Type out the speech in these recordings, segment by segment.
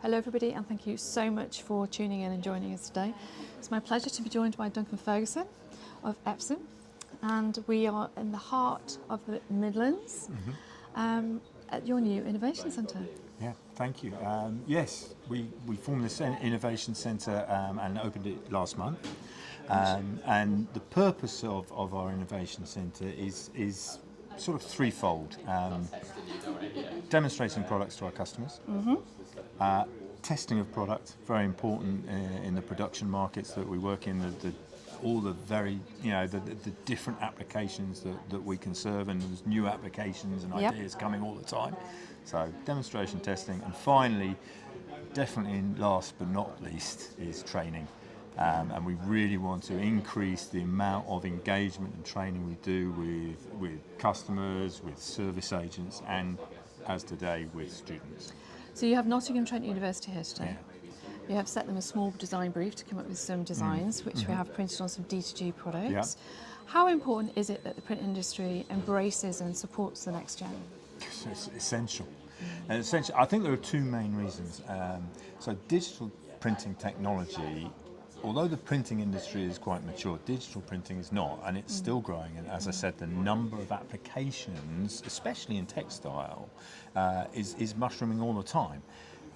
Hello everybody, and thank you so much for tuning in and joining us today. It's my pleasure to be joined by Duncan Ferguson of Epson, and we are in the heart of the Midlands at your new innovation centre. Yeah, thank you. Yes, we formed this innovation centre and opened it last month. And the purpose of our innovation centre is sort of threefold. Demonstrating products to our customers, testing of product, very important in the production markets that we work in, all the very, the different applications that we can serve, and there's new applications and ideas coming all the time. So demonstration testing, and finally, definitely last but not least, is training. And we really want to increase the amount of engagement and training we do with customers, with service agents, and as today with students. So you have Nottingham Trent University here today. Yeah. You have set them a small design brief to come up with some designs, which we have printed on some D2G products. Yeah. How important is it that the print industry embraces and supports the next gen? It's essential. And essentially, I think there are two main reasons. So digital printing technology, although the printing industry is quite mature, digital printing is not, and it's still growing. And as I said, the number of applications, especially in textile, is mushrooming all the time.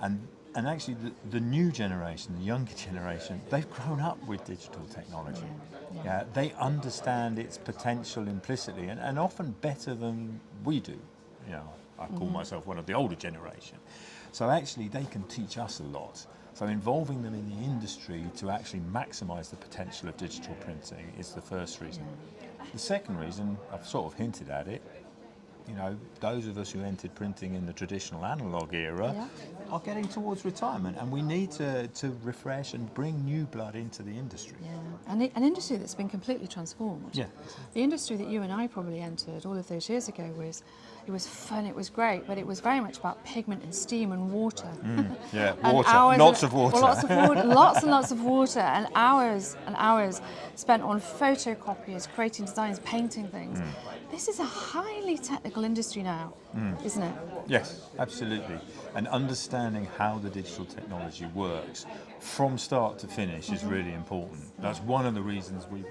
And actually, the new generation, the younger generation, they've grown up with digital technology. They understand its potential implicitly, and often better than we do. I call myself one of the older generation. So actually, they can teach us a lot. So involving them in the industry to actually maximise the potential of digital printing is the first reason. The second reason, I've sort of hinted at it, those of us who entered printing in the traditional analogue era are getting towards retirement, and we need to refresh and bring new blood into the industry. And an industry that's been completely transformed. Yeah. The industry that you and I probably entered all of those years ago was fun, it was great, but it was very much about pigment and steam and water. Water, lots of water. Well, lots of water, lots and lots of water, and hours spent on photocopiers, creating designs, painting things. This is a highly technical industry now, isn't it? Yes, absolutely. And understanding how the digital technology works from start to finish is really important. That's one of the reasons we've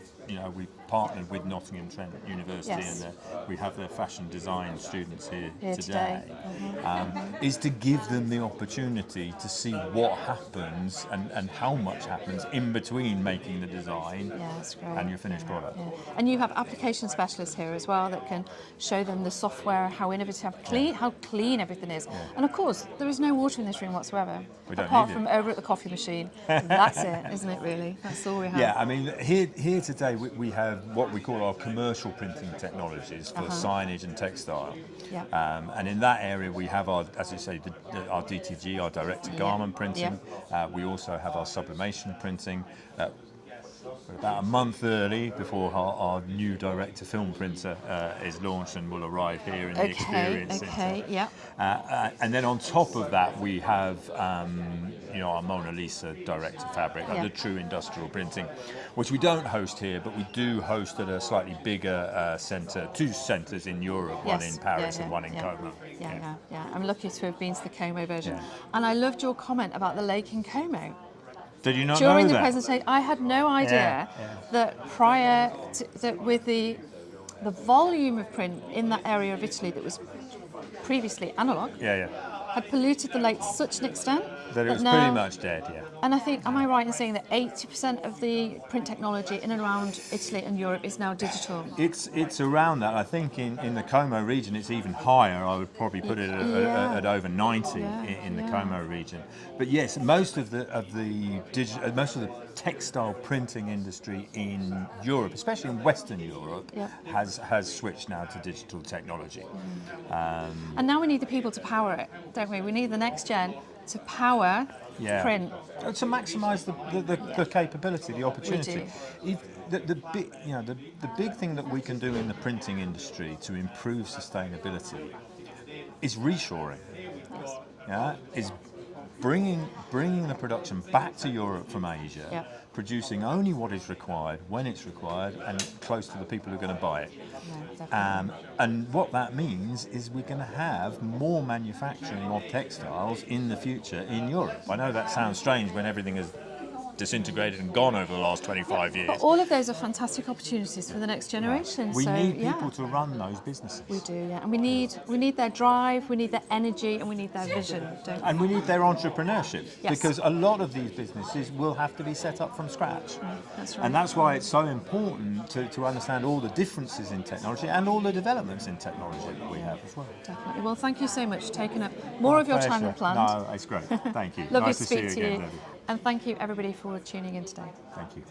partnered with Nottingham Trent University, and we have their fashion design students here today. Is to give them the opportunity to see what happens and how much happens in between making the design and your finished product. And you have application specialists here as well that can show them the software, how innovative, how clean everything is. And of course, there is no water in this room whatsoever, apart from over at the coffee machine. That's it, isn't it, really? That's all we have. Yeah, I mean, here today we have what we call our commercial printing technologies for signage and textile. And in that area we have our, as you say, our DTG, our direct-to-garment printing. We also have our sublimation printing. We're about a month early before our new direct-to-film printer is launched and will arrive here in the Experience Centre. And then on top of that, we have our Mona Lisa direct-to-fabric, the true industrial printing, which we don't host here, but we do host at a slightly bigger centre, two centres in Europe, one in Paris and one in Como. I'm lucky to have been to the Como version. And I loved your comment about the lake in Como. Did you not During know the that? presentation, I had no idea that prior to that, with the volume of print in that area of Italy that was previously analogue, had polluted the lake to such an extent that it was now, pretty much dead. And I think, am I right in saying that 80% of the print technology in and around Italy and Europe is now digital? It's around that. I think in the Como region it's even higher. I would probably put it at over 90 in the Como region. But yes, most of the textile printing industry in Europe, especially in Western Europe, has switched now to digital technology. And now we need the people to power it, don't we? We need the next gen to power print. To maximise the capability, the opportunity. The big thing that we can do in the printing industry to improve sustainability is reshoring. Is bringing the production back to Europe from Asia, producing only what is required, when it's required, and close to the people who are going to buy it. No, definitely. And what that means is we're going to have more manufacturing of textiles in the future in Europe. I know that sounds strange when everything is disintegrated and gone over the last 25 years. But all of those are fantastic opportunities for the next generation. We so, need yeah, people to run those businesses. we do, yeah, and we need their drive, we need their energy, and we need their vision, don't we? And we need their entrepreneurship, Yes. because a lot of these businesses will have to be set up from scratch. That's right. And that's why it's so important to understand all the differences in technology and all the developments in technology that we have as well. Definitely. Well, thank you so much for taking up more of your time than planned. No, it's great. Thank you. Lovely Nice to to see speak you to again, you. Debbie. And thank you, everybody, for tuning in today. Thank you.